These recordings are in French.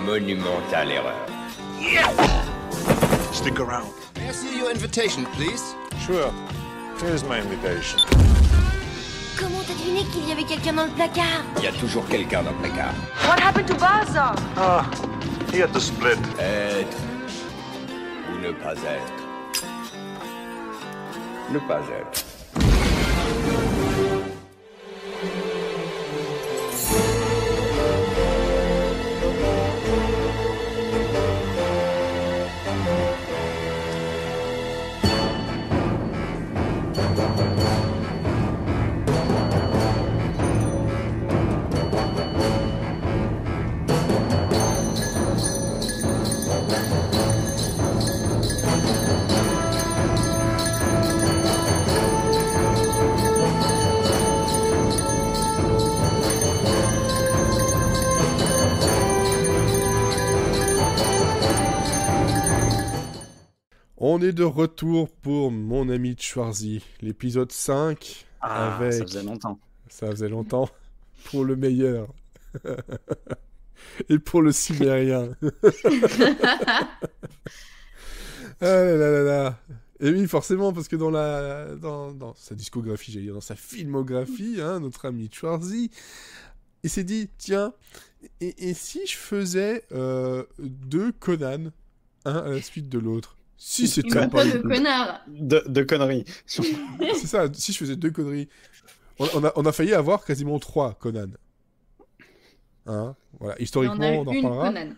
monumentale erreur. Stick around. May I see your invitation, please? Sure. Here's my invitation. Comment t'as deviné qu'il y avait quelqu'un dans le placard? Il y a toujours quelqu'un dans le placard. What happened to Baza? Ah, he had to split. Être ou ne pas être. Ne pas être. On est de retour pour Mon ami Schwarzy, l'épisode 5. Ça faisait longtemps. Ça faisait longtemps. Pour le meilleur. Et pour le cimérien. Ah là là là là. Et oui, forcément, parce que dans sa discographie, j'allais dire, dans sa filmographie, notre ami Schwarzy, il s'est dit, tiens, et si je faisais 2 Conan, un à la suite de l'autre? Si c'était pas de connard. De conneries. C'est ça, si je faisais 2 conneries. On a failli avoir quasiment 3 Conan. Voilà. Historiquement, on en parlera. Conan.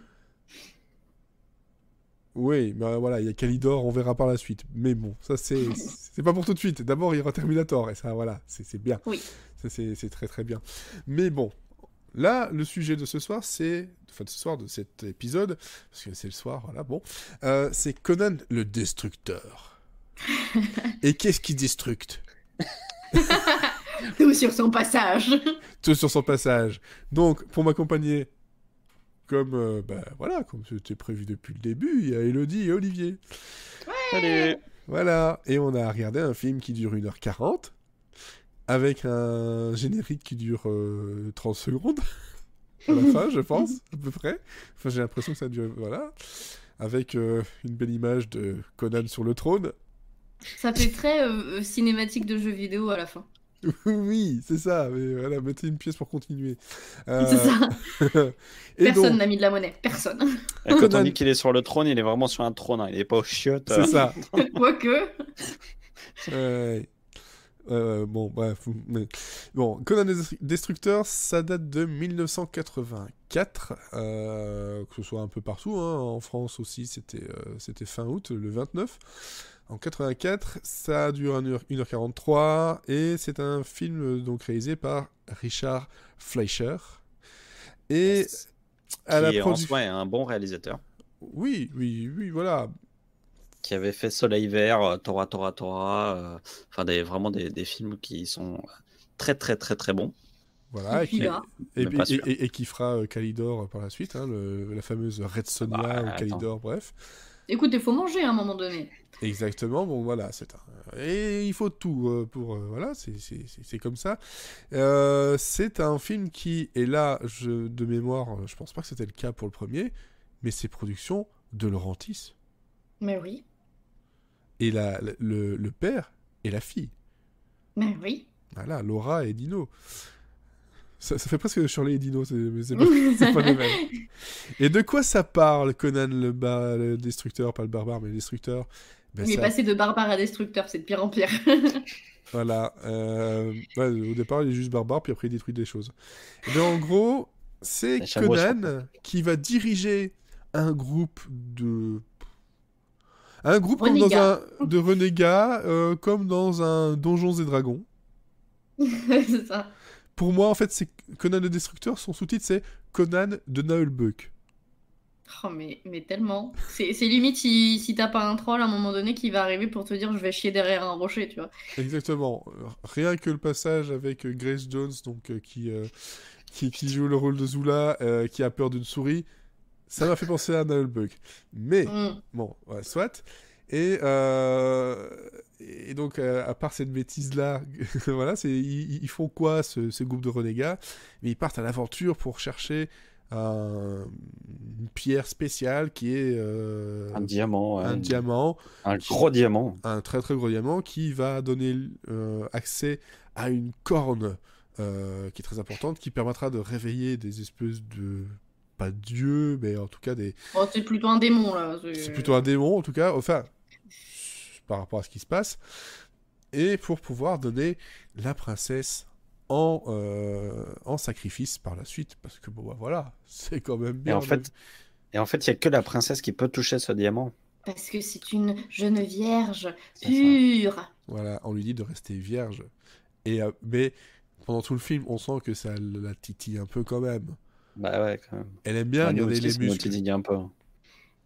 Oui, mais voilà, il y a Kalidor, on verra par la suite. Mais bon, ça c'est pas pour tout de suite. D'abord, il y aura Terminator, et ça, voilà, c'est bien. Oui. Ça, c'est très très bien. Mais bon, là, le sujet de ce soir, de cet épisode, parce que c'est le soir, voilà, bon, c'est Conan le Destructeur. Et qu'est-ce qui destructe? Tout sur son passage. Tout sur son passage. Donc, pour m'accompagner, comme c'était prévu depuis le début, il y a Elodie et Olivier. Ouais. Salut. Voilà, et on a regardé un film qui dure 1h40, avec un générique qui dure 30 secondes, à la fin, je pense, à peu près. Enfin, j'ai l'impression que ça dure, voilà. Avec une belle image de Conan sur le trône. Ça fait très cinématique de jeux vidéo à la fin. Oui, c'est ça, mais voilà, mettez une pièce pour continuer. C'est ça. Et Personne donc... n'a mis de la monnaie, personne. Et quand on dit qu'il est sur le trône, il est vraiment sur un trône, il est pas au chiottes. C'est ça. Quoique. Bon, bref. Bon, Conan le Destructeur, ça date de 1984, que ce soit un peu partout, en France aussi, c'était fin août, le 29. En 84, ça dure 1h43, et c'est un film donc réalisé par Richard Fleischer. Et à la en soi est un bon réalisateur. Oui, voilà. Qui avait fait Soleil Vert, Tora, vraiment des films qui sont très très très très bons. Voilà, et qui fera Kalidor par la suite, la fameuse Red Sonja ou Kalidor, bref. Écoute, il faut manger à un moment donné. Exactement, bon voilà, et il faut tout pour voilà, c'est comme ça. C'est un film qui est là, de mémoire, je pense pas que c'était le cas pour le premier, mais c'est production de Laurentiis. Mais oui. Et le père et la fille. Mais oui. Voilà, Laura et Dino. Ça fait presque Shirley et Dino, c'est pas le même. Et de quoi ça parle, Conan le Destructeur, pas le barbare, mais le Destructeur? Il est passé de barbare à destructeur, c'est de pire en pire. Voilà. Au départ, il est juste barbare, puis après, il détruit des choses. Et en gros, c'est Conan qui va diriger un groupe de renégats, comme dans un Donjons et Dragons. C'est ça. Pour moi, en fait, c'est Conan le Destructeur, son sous-titre, c'est Conan de Naheulbeuk. Oh, mais tellement. C'est limite si t'as pas un troll à un moment donné qui va arriver pour te dire je vais chier derrière un rocher, tu vois. Exactement. Rien que le passage avec Grace Jones, donc qui joue le rôle de Zula, qui a peur d'une souris, ça m'a fait penser à Naheulbeuk. Mais, bon, ouais, soit. Et donc, à part cette bêtise-là, voilà, ils font quoi, ce groupe de renégats? Mais ils partent à l'aventure pour chercher une pierre spéciale qui est Un diamant, ouais. un diamant, Un gros diamant. un très très gros diamant qui va donner accès à une corne qui est très importante, qui permettra de réveiller des espèces de... pas dieux, mais en tout cas des... Oh, c'est plutôt un démon, là. C'est plutôt un démon, en tout cas, enfin, par rapport à ce qui se passe, et pour pouvoir donner la princesse en sacrifice par la suite, parce que bon, bah, voilà, c'est quand même Et bien. en fait, il n'y a que la princesse qui peut toucher ce diamant. Parce que c'est une jeune vierge C'est ça. pure. Voilà, on lui dit de rester vierge. Et, mais pendant tout le film, on sent que ça la titille un peu quand même. Bah ouais, quand même. Elle aime bien Bah, nous regarder aussi, les ça nous muscles. titille un peu.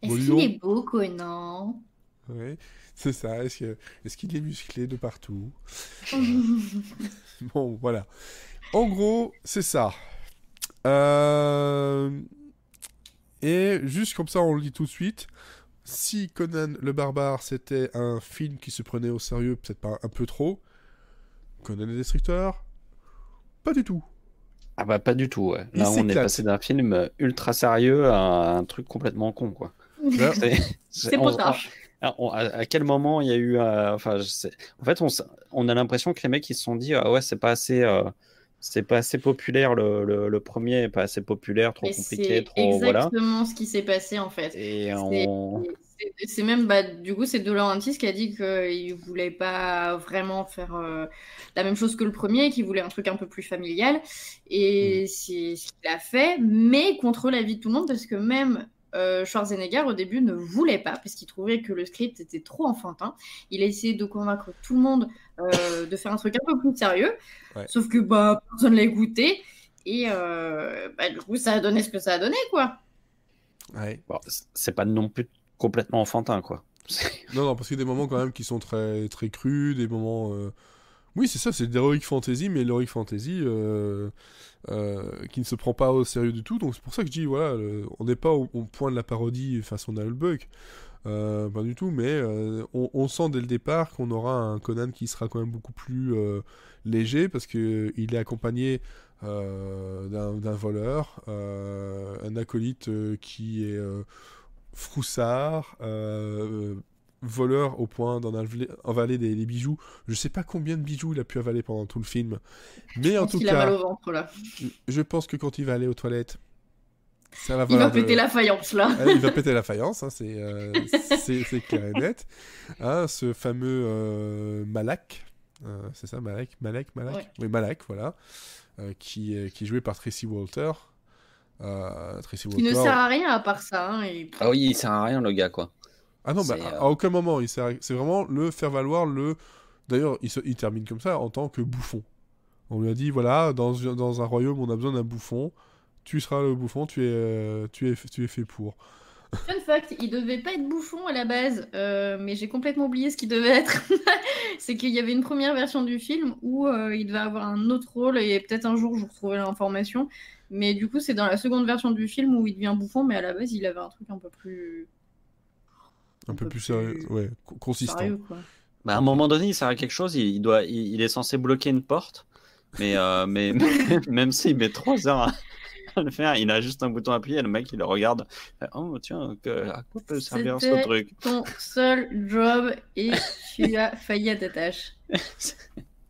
Est-ce Molion. qu'il est beau, Conan? Ouais, c'est ça. Est-ce qu'il est musclé de partout? Bon, voilà. En gros, c'est ça. Et juste comme ça, on le dit tout de suite. Si Conan le Barbare, c'était un film qui se prenait au sérieux, peut-être pas un peu trop, Conan le Destructeur, pas du tout. Ah bah pas du tout, ouais. Il Là, on est s'éclate. passé d'un film ultra sérieux à un truc complètement con, quoi. Là, C'est potage. À quel moment il y a eu... enfin, en fait, on a l'impression que les mecs, ils se sont dit, ah ouais, c'est pas assez populaire, le premier est pas assez populaire, trop Mais compliqué, c'est trop... Voilà. exactement ce qui s'est passé, en fait. Et C'est même, bah, du coup, c'est De Laurentiis qui a dit qu'il voulait pas vraiment faire la même chose que le premier, qu'il voulait un truc un peu plus familial. Et c'est ce qu'il a fait, mais contre l'avis de tout le monde, parce que même Schwarzenegger, au début, ne voulait pas, parce qu'il trouvait que le script était trop enfantin. Il a essayé de convaincre tout le monde de faire un truc un peu plus sérieux, Ouais. sauf que bah, personne l'a écouté. Et bah, du coup, ça a donné ce que ça a donné, quoi. ouais. bon, c'est pas non plus complètement enfantin, quoi. Non, parce qu'il y a des moments quand même qui sont très, très crus, des moments... Oui, c'est ça, c'est de l'heroic fantasy, mais l'heroic fantasy qui ne se prend pas au sérieux du tout. Donc c'est pour ça que je dis, voilà, on n'est pas au point de la parodie façon Buck, pas du tout, mais on sent dès le départ qu'on aura un Conan qui sera quand même beaucoup plus léger, parce qu'il est accompagné d'un voleur, un acolyte qui est froussard, voleur au point d'en avaler des bijoux. Je sais pas combien de bijoux il a pu avaler pendant tout le film, mais en tout Il a mal cas, au ventre, là. je pense que quand il va aller aux toilettes, ça va Il va valoir péter la faïence, là. il va péter la faïence, hein, c'est clair et net. Hein, ce fameux Malak, c'est ça, Malak? Ouais. Oui, Malak, voilà, qui est joué par Tracy Walter. Tracy Qui ne Walter. sert à rien à part ça. Hein, et... Ah oui, il sert à rien, le gars, quoi. Ah non, bah, C'est, à aucun moment, c'est vraiment le faire valoir le... D'ailleurs, il termine comme ça, en tant que bouffon. On lui a dit, voilà, dans un royaume, on a besoin d'un bouffon, tu seras le bouffon, tu es fait pour. Fun fact, il devait pas être bouffon à la base, mais j'ai complètement oublié ce qu'il devait être. C'est qu'il y avait une première version du film où il devait avoir un autre rôle, et peut-être un jour je vous retrouverai l'information. Mais du coup, c'est dans la seconde version du film où il devient bouffon, mais à la base, il avait un truc un peu plus... Un peu plus sérieux, ouais, consistant. sérieux, quoi. Bah, à un moment donné, il sert à quelque chose, il est censé bloquer une porte, mais même s'il met 3 heures à le faire, il a juste un bouton appuyé et le mec il le regarde. Oh tiens, à quoi peut servir ce C'était truc? ton seul job et tu as failli à ta tâche.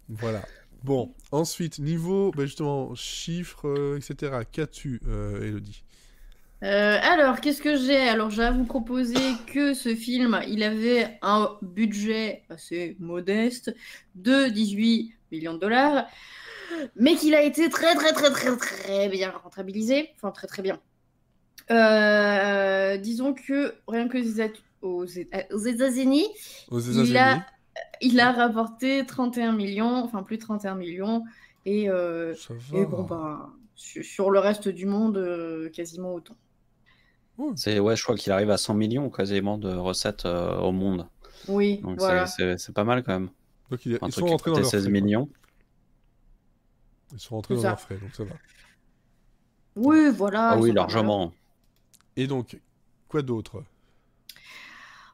Voilà. Bon, ensuite, niveau, bah, justement, chiffres, etc. Qu'as-tu, Elodie? Alors, qu'est-ce que j'ai? Alors, j'ai à vous proposer que ce film, il avait un budget assez modeste de 18 millions de dollars, mais qu'il a été très, très, très, très, très bien rentabilisé. Enfin, très, très bien. Disons que rien que aux États-Unis, Aux États-Unis. il a rapporté 31 millions, enfin plus de 31 millions, et Ça va. bon, bah, sur le reste du monde, quasiment autant. Ouais, je crois qu'il arrive à 100 millions quasiment de recettes au monde. Oui, Donc voilà. c'est pas mal quand même. Donc Un ils truc sont qui rentrés dans coûtait leurs 16 frais. Quoi. millions. Ils sont rentrés C'est dans ça. leurs frais, donc ça va. Oui, voilà. Ah ils oui, sont pas largement. Et donc, quoi d'autre? mal.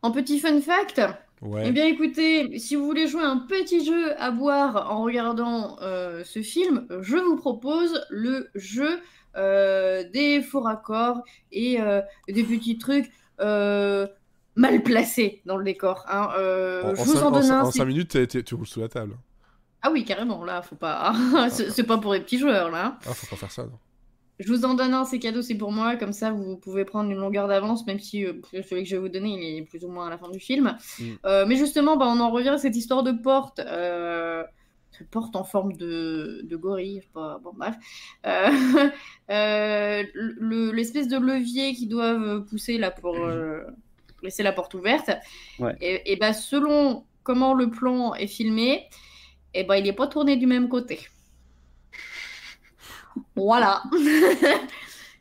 En petit fun fact, Ouais. eh bien écoutez, si vous voulez jouer un petit jeu à boire en regardant ce film, je vous propose le jeu des faux raccords et des petits trucs mal placés dans le décor. Hein. Je vous en donne un. En 5 minutes, tu roules sous la table. Ah oui, carrément, là, faut pas. C'est pas pour les petits joueurs, là. Ah, faut pas faire ça, non. Je vous en donne un, c'est cadeau, c'est pour moi, comme ça vous pouvez prendre une longueur d'avance, même si celui que je vais vous donner, il est plus ou moins à la fin du film. Mais justement, on en revient à cette histoire de porte. Cette porte en forme de gorille, je sais pas, bon bref. L'espèce de levier qu'ils doivent pousser là pour laisser la porte ouverte. Ouais. Et bah, selon comment le plan est filmé, et bah, il n'est pas tourné du même côté. Voilà.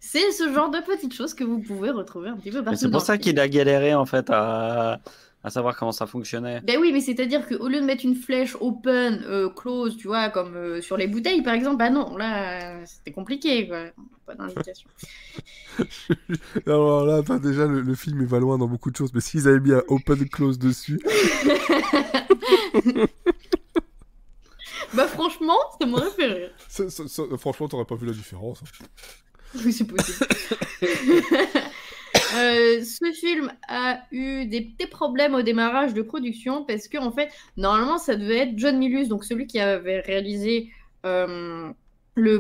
C'est ce genre de petites choses que vous pouvez retrouver un petit peu partout. C'est pour ça qu'il a galéré en fait à savoir comment ça fonctionnait. Ben oui, mais c'est-à-dire qu'au lieu de mettre une flèche open, close, tu vois, comme sur les bouteilles par exemple, bah non, là c'était compliqué, quoi. Pas d'indication. Alors là, déjà le film il va loin dans beaucoup de choses, mais s'ils avaient mis un open close dessus. Bah franchement, ça m'aurait fait rire. Franchement, t'aurais pas vu la différence. Oui, c'est possible. Ce film a eu des petits problèmes au démarrage de production parce que en fait, normalement, ça devait être John Milius, donc celui qui avait réalisé le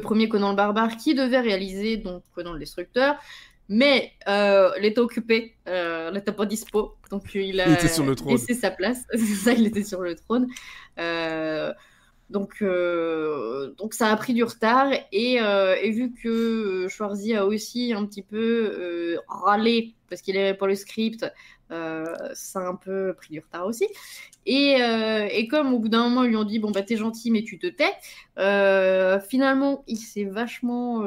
premier Conan le Barbare, qui devait réaliser donc Conan le Destructeur, mais il était occupé, il n'était pas dispo, donc il était sur le trône. Laissé sa place. C'est ça, il était sur le trône. Donc ça a pris du retard et vu que Schwarzy a aussi un petit peu râlé parce qu'il n'avait pas le script, ça a un peu pris du retard aussi. Et comme au bout d'un moment ils lui ont dit bon bah t'es gentil mais tu te tais, finalement il s'est vachement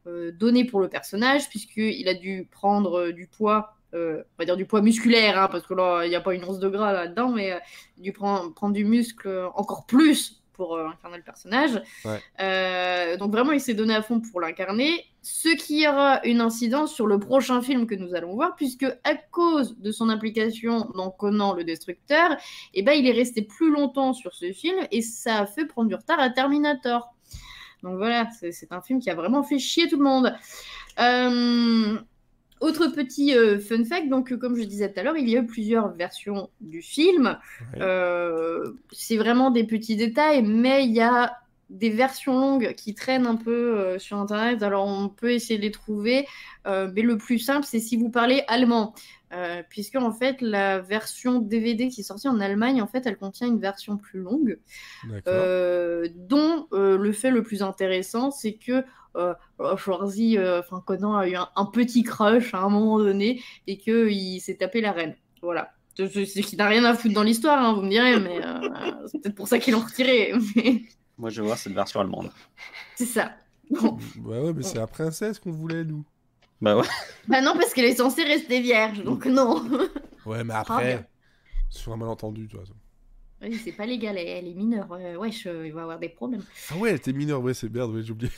donné pour le personnage puisqu'il a dû prendre du poids. On va dire du poids musculaire, hein, parce que là, il n'y a pas une once de gras là-dedans, mais du prendre du muscle encore plus pour incarner le personnage. Ouais. Donc vraiment, il s'est donné à fond pour l'incarner, ce qui aura une incidence sur le prochain film que nous allons voir, puisque à cause de son implication dans Conan le Destructeur, eh ben, il est resté plus longtemps sur ce film, et ça a fait prendre du retard à Terminator. Donc voilà, c'est un film qui a vraiment fait chier tout le monde. Autre petit fun fact, donc comme je disais tout à l'heure, il y a eu plusieurs versions du film. Ouais. C'est vraiment des petits détails, mais il y a des versions longues qui traînent un peu sur Internet. Alors on peut essayer de les trouver, mais le plus simple, c'est si vous parlez allemand. Puisque en fait, la version DVD qui est sortie en Allemagne, en fait, elle contient une version plus longue, dont le fait le plus intéressant, c'est que Schwarzy, Conan a eu un petit crush à un moment donné et qu'il s'est tapé la reine. Voilà. C'est qui n'a rien à foutre dans l'histoire, hein, vous me direz, mais c'est peut-être pour ça qu'ils l'ont retiré. Mais... Moi, je vais voir cette version allemande. C'est ça. Bon. Ouais, mais c'est la princesse qu'on voulait, nous. Bah ouais. Bah non, parce qu'elle est censée rester vierge, donc non. Ouais, mais après, sur un malentendu, toi. Oui, c'est pas légal, elle est mineure. Wesh, il va avoir des problèmes. Ah ouais, elle était mineure, ouais, c'est merde, ouais, j'ai oublié.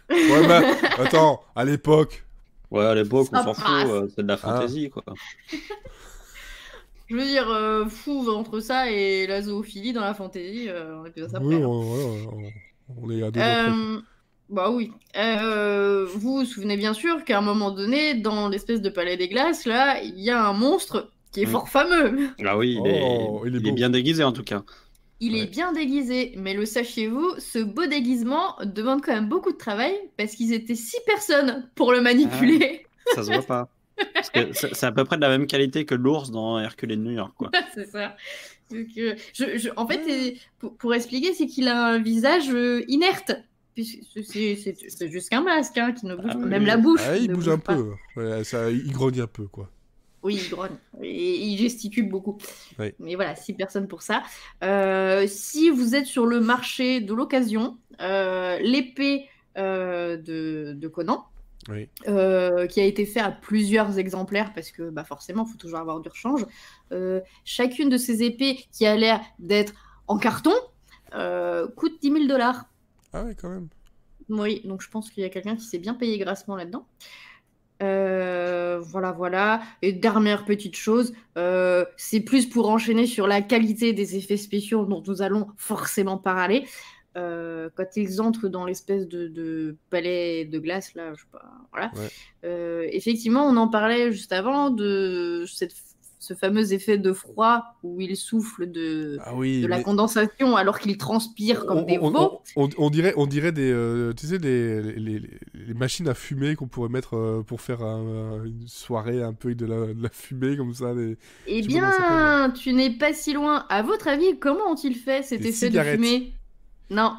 Ouais, mais attends, à l'époque. Ouais, à l'époque, on s'en fout, c'est de la fantaisie, quoi. Je veux dire, fou entre ça et la zoophilie dans la fantaisie, on est plus à ça près. Oui, on est à deux. Bah oui. Vous vous souvenez bien sûr qu'à un moment donné, dans l'espèce de palais des glaces, là, il y a un monstre qui est fort fameux. Ah oui, il est bien déguisé en tout cas. Il est bien déguisé, mais le sachiez-vous, ce beau déguisement demande quand même beaucoup de travail parce qu'ils étaient 6 personnes pour le manipuler. Ça se voit pas. Parce que c'est à peu près de la même qualité que l'ours dans Hercule de New York, quoi. C'est ça. Donc, en fait, pour expliquer, c'est qu'il a un visage inerte. C'est juste qu'un masque hein, qui ne bouge pas. Même la bouche. Ah, il bouge un peu. Ouais, il grogne un peu, quoi. Oui, il grogne. Et il gesticule beaucoup. Oui. Mais voilà, 6 personnes pour ça. Si vous êtes sur le marché de l'occasion, l'épée de Conan, oui. Qui a été fait à plusieurs exemplaires parce que forcément, il faut toujours avoir du rechange. Chacune de ces épées qui a l'air d'être en carton coûte $10 000. Ah ouais, quand même. Oui, donc je pense qu'il y a quelqu'un qui s'est bien payé grassement là-dedans. Voilà. Et dernière petite chose, c'est plus pour enchaîner sur la qualité des effets spéciaux dont nous allons forcément parler. quand ils entrent dans l'espèce de palais de glace, là, je sais pas, voilà. Effectivement, on en parlait juste avant de ce fameux effet de froid où il souffle de la condensation alors qu'il transpire comme des veaux. On dirait des, tu sais, les machines à fumer qu'on pourrait mettre pour faire une soirée un peu avec de la fumée comme ça. Eh bien, tu n'es pas si loin. À votre avis, comment ont-ils fait cet effet de fumée? Non,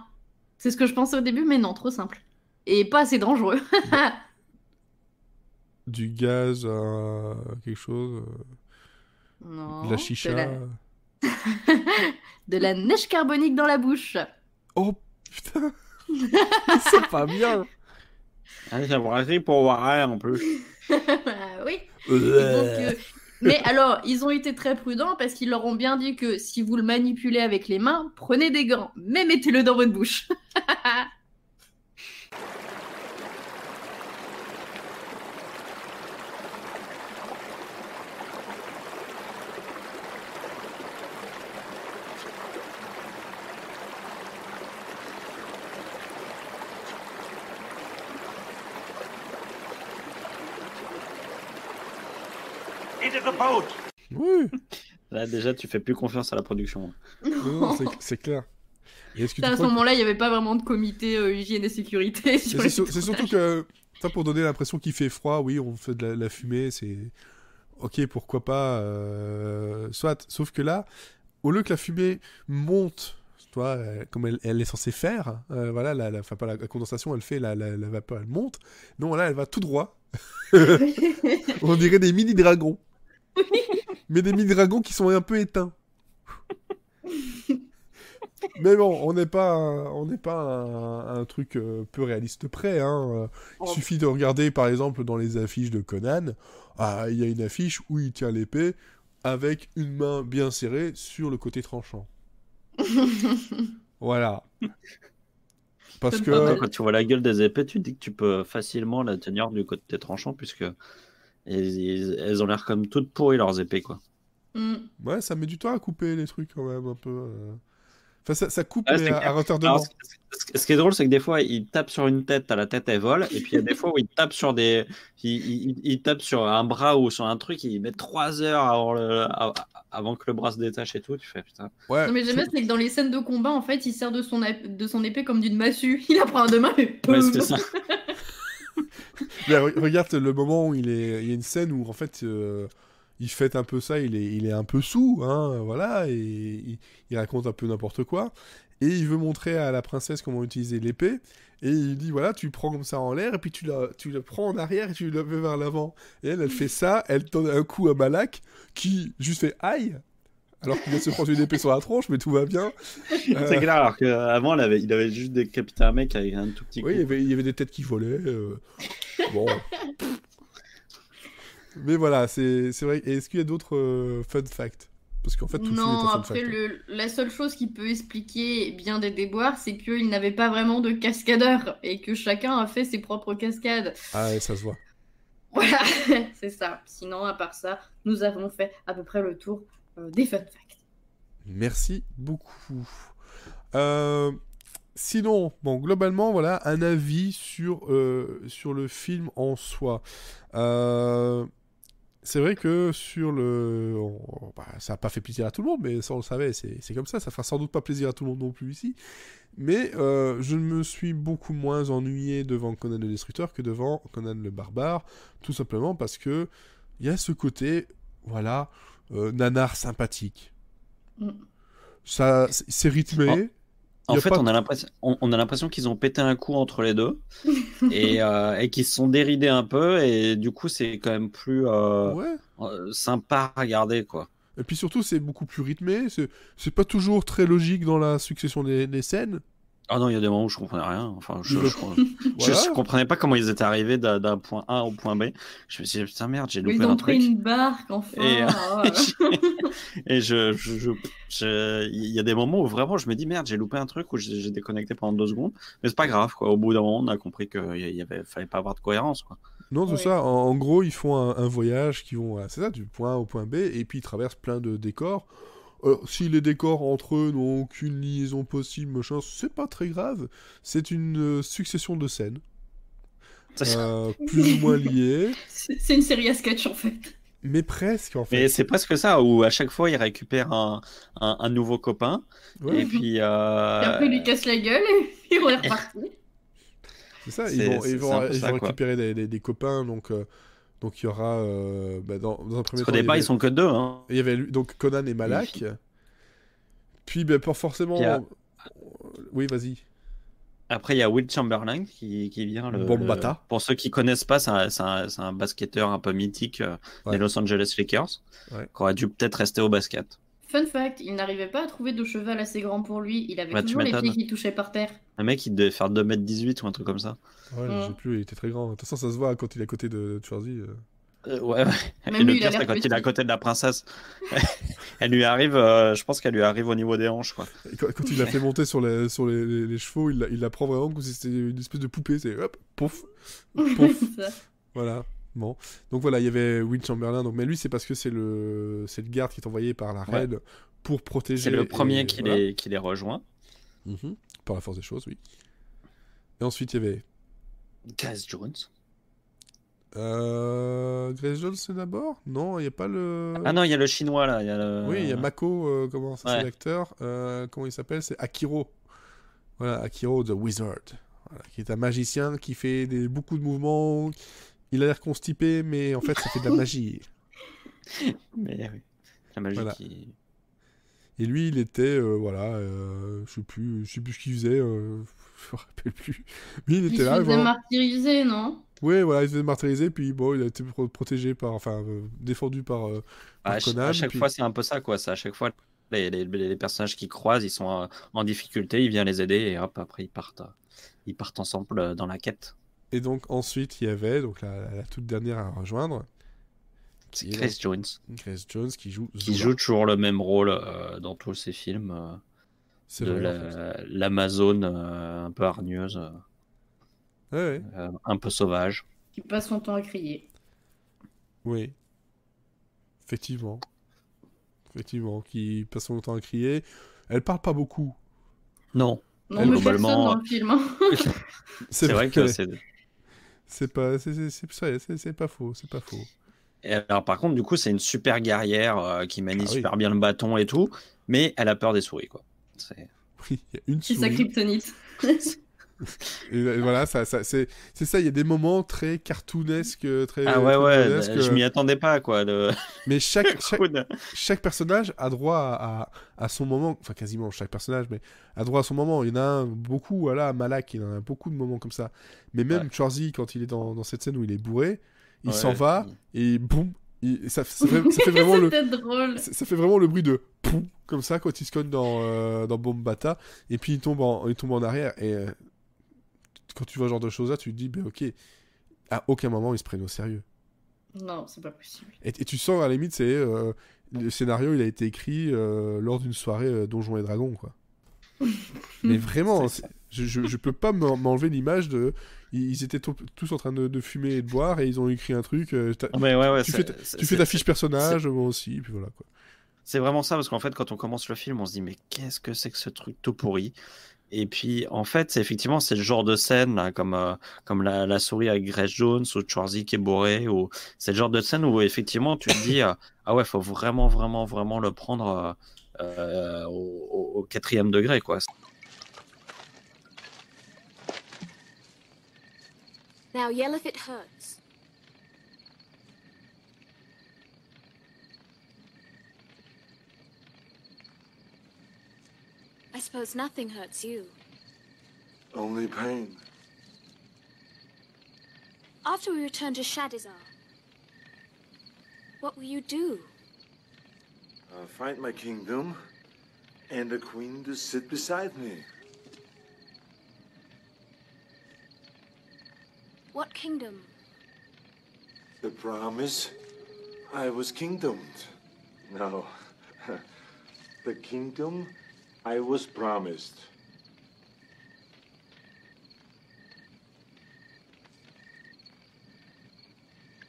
c'est ce que je pensais au début, mais non, trop simple. Et pas assez dangereux. Du gaz, quelque chose... Non. De la chicha. De la neige carbonique dans la bouche. Oh putain. C'est pas bien. Ça me pour voir en plus. Oui. Donc, mais alors, ils ont été très prudents parce qu'ils leur ont bien dit que si vous le manipulez avec les mains, prenez des gants, mais mettez-le dans votre bouche. Oui. Là, déjà, tu fais plus confiance à la production. Non, c'est clair. Et à ce moment-là, il n'y avait pas vraiment de comité hygiène et sécurité. C'est surtout que, pour donner l'impression qu'il fait froid, oui, on fait de la fumée, c'est... Ok, pourquoi pas, soit. Sauf que là, au lieu que la fumée monte, tu vois, comme elle est censée faire, voilà, pas la condensation, elle fait, la vapeur, elle monte. Non, là, elle va tout droit. On dirait des mini-dragons. Mais des mini-dragons qui sont un peu éteints. Mais bon, on n'est pas un truc peu réaliste près. Hein. Il suffit de regarder, par exemple, dans les affiches de Conan, il y a une affiche où il tient l'épée avec une main bien serrée sur le côté tranchant. Voilà. Parce que... Quand tu vois la gueule des épées, tu te dis que tu peux facilement la tenir du côté tranchant, puisque elles ont l'air comme toutes pourries, leurs épées, quoi. Ouais, ça met du temps à couper les trucs, quand même, un peu... Enfin, ça coupe, mais à retardement. Alors, ce qui est drôle, c'est que des fois, il tape sur une tête, la tête, elle vole, et puis il y a des fois où il tape sur il tape sur un bras ou sur un truc, il met 3 heures avant que le bras se détache et tout, tu fais putain. Ouais, non, mais j'aime bien, c'est que dans les scènes de combat, en fait, il sert de son épée comme d'une massue. Il la prend à deux mains et... Ouais, c'est ça. Mais regarde le moment où il y a une scène où, en fait... il fête un peu ça, il est un peu saoul, hein, voilà, et il raconte un peu n'importe quoi, et il veut montrer à la princesse comment utiliser l'épée, et il dit, voilà, tu prends comme ça en l'air, et puis tu la prends en arrière, et tu la mets vers l'avant. Et elle fait ça, elle donne un coup à Malak, qui juste fait « aïe !» alors qu'il vient de se prendre une épée sur la tronche, mais tout va bien. C'est clair, alors qu'avant, il avait juste décapité un mec avec un tout petit coup. Oui, il y avait des têtes qui volaient, bon... Mais voilà, c'est vrai. Et est-ce qu'il y a d'autres fun facts? Parce qu'en fait, tout le film est un fun après, fact. la seule chose qui peut expliquer bien des déboires, c'est qu'il n'avait pas vraiment de cascadeur et que chacun a fait ses propres cascades. Ah ouais, ça se voit. Voilà, c'est ça. Sinon, à part ça, nous avons fait à peu près le tour des fun facts. Merci beaucoup. Sinon, bon, globalement, voilà, un avis sur le film en soi. C'est vrai que sur ça n'a pas fait plaisir à tout le monde, mais ça on le savait, c'est comme ça fera sans doute pas plaisir à tout le monde non plus ici. Mais je me suis beaucoup moins ennuyé devant Conan le Destructeur que devant Conan le Barbare, tout simplement parce que il y a ce côté, voilà, nanar sympathique. Ça, c'est rythmé. En fait, on a l'impression qu'ils ont pété un coup entre les deux et qu'ils se sont déridés un peu, et du coup, c'est quand même plus sympa à regarder, quoi. Et puis surtout, c'est beaucoup plus rythmé. C'est pas toujours très logique dans la succession des scènes. Ah non, il y a des moments où je comprenais rien. Enfin, je comprenais pas comment ils étaient arrivés d'un point A au point B. Je me suis dit, putain, merde, j'ai loupé un truc. Ils ont pris une barque, enfin. Et il y a des moments où vraiment je me dis, merde, j'ai loupé un truc, où j'ai déconnecté pendant 2 secondes. Mais c'est pas grave, quoi. Au bout d'un moment, on a compris qu'il fallait pas avoir de cohérence, quoi. Non, c'est ça. En gros, ils font un voyage qui vont, c'est ça, du point A au point B, et puis ils traversent plein de décors. Alors, si les décors entre eux n'ont aucune liaison possible, machin, c'est pas très grave. C'est une succession de scènes, plus ou moins liées, C'est une série à sketch en fait. mais presque en fait. Mais c'est presque ça, où à chaque fois il récupère un nouveau copain, Ouais, et puis Et après, il lui casse la gueule et puis on est reparti. c'est ça. c'est- Ils vont, c'est ils vont, un peu ils ça, vont quoi. récupérer des copains, donc il y aura dans un premier Parce qu'au temps, il y départ avait- ils sont que deux. Hein. il y avait donc Conan et Malak. Puis pas forcément. Puis, Oui, vas-y. Après il y a Will Chamberlain qui vient. Bombata. Pour ceux qui connaissent pas, c'est un basketteur un peu mythique Ouais. des Los Angeles Lakers, Ouais. qui aurait dû peut-être rester au basket. Fun fact, il n'arrivait pas à trouver de cheval assez grand pour lui. Il avait Ouais, tu toujours les m'étonnes. pieds qui touchaient par terre. Un mec il devait faire 2m18 ou un truc comme ça. Ouais, je sais plus, il était très grand. De toute façon, ça se voit quand il est à côté de Schwarzy. Ouais. Même Et le lui, il a pire, c'est l'air quand il est à petit. côté de la princesse. Elle lui arrive, je pense qu'elle lui arrive au niveau des hanches, quoi. Et quand il l'a fait monter sur les chevaux, il la prend vraiment comme si c'était une espèce de poupée. C'est hop, pouf, pouf. Ça. Voilà. Bon. Donc voilà, il y avait Will Chamberlain. Donc, mais lui, c'est parce que c'est le garde qui est envoyé par la reine pour protéger. C'est le premier et qui voilà. les rejoint. Mhm. Par la force des choses, oui. Et ensuite, il y avait Grace Jones. Grace Jones c'est d'abord? Non, il n'y a pas le. Ah non, il y a le chinois là. Oui, il y a Mako, comment ça c'est Ouais. l'acteur comment il s'appelle? C'est Akiro. Voilà, Akiro the Wizard. Voilà, qui est un magicien qui fait beaucoup de mouvements. Il a l'air constipé, mais en fait, ça fait de la magie. Mais oui. La magie Voilà. qui. Et lui, il était, voilà, je sais plus ce qu'il faisait, je me rappelle plus. Mais il Il était se là, faisait voilà. martyriser, non? Ouais, voilà, il se faisait martyriser, puis bon, il a été protégé par, enfin, défendu par Conan. À chaque puis- fois, c'est un peu ça, quoi. C'est à chaque fois, les personnages qui croisent, ils sont en difficulté, il vient les aider, et hop, après, ils partent ensemble dans la quête. Et donc, ensuite, il y avait donc la toute dernière à rejoindre, C'est qui est Grace Jones, Grace Jones, qui joue qui Zola. joue toujours le même rôle dans tous ces films C'est de vrai, en fait. l'Amazone un peu hargneuse, Ouais, un peu sauvage. Qui passe son temps à crier. oui. Effectivement. Effectivement, qui passe son temps à crier. Elle parle pas beaucoup. Non, Non, Elle, mais globalement, personne dans le film. Hein. c'est vrai que c'est pas, c'est pas faux, c'est pas faux. Et alors, par contre, du coup, c'est une super guerrière qui manie Ah oui. super bien le bâton et tout, mais elle a peur des souris, quoi. Oui, il y a une C'est sa souris. kryptonite. Et voilà, c'est ça, il y a des moments très cartoonesques, très, Ah ouais, très ouais, burlesques, je m'y attendais pas, quoi. mais chaque personnage a droit à son moment, enfin quasiment chaque personnage, mais a droit à son moment. Il y en a un, beaucoup, voilà, Malak, il en a beaucoup de moments comme ça. Mais même Ouais. Schwarzy, quand il est dans cette scène où il est bourré, il Ouais, s'en va, et boum, ça fait vraiment C'était drôle. ça fait vraiment le bruit de poum, comme ça, quand il se cogne dans Bombata, et puis il tombe en arrière, et quand tu vois ce genre de choses-là, tu te dis, ben ok, à aucun moment ils se prennent au sérieux. Non, c'est pas possible. Et tu sens, à la limite, c'est le scénario, il a été écrit lors d'une soirée Donjons et Dragons, quoi. Mais vraiment, je peux pas m'enlever l'image de... Ils étaient tous en train de fumer et de boire, et ils ont écrit un truc, Mais ouais, tu fais ta fiche personnage, moi aussi, et puis voilà, quoi. C'est vraiment ça, parce qu'en fait, quand on commence le film, on se dit, mais qu'est-ce que c'est que ce truc tout pourri? Et puis, en fait, effectivement, c'est le genre de scène, là, comme la souris avec Grace Jones, ou Schwarzy qui est bourré, ou c'est le genre de scène où, effectivement, tu te dis, ah ouais, faut vraiment, vraiment, vraiment le prendre au 4e degré, quoi. Now yell if it hurts. I suppose nothing hurts you. Only pain. After we return to Shadizar, what will you do? I'll find my kingdom and a queen to sit beside me. What kingdom? The promise I was kingdomed. No. The kingdom I was promised.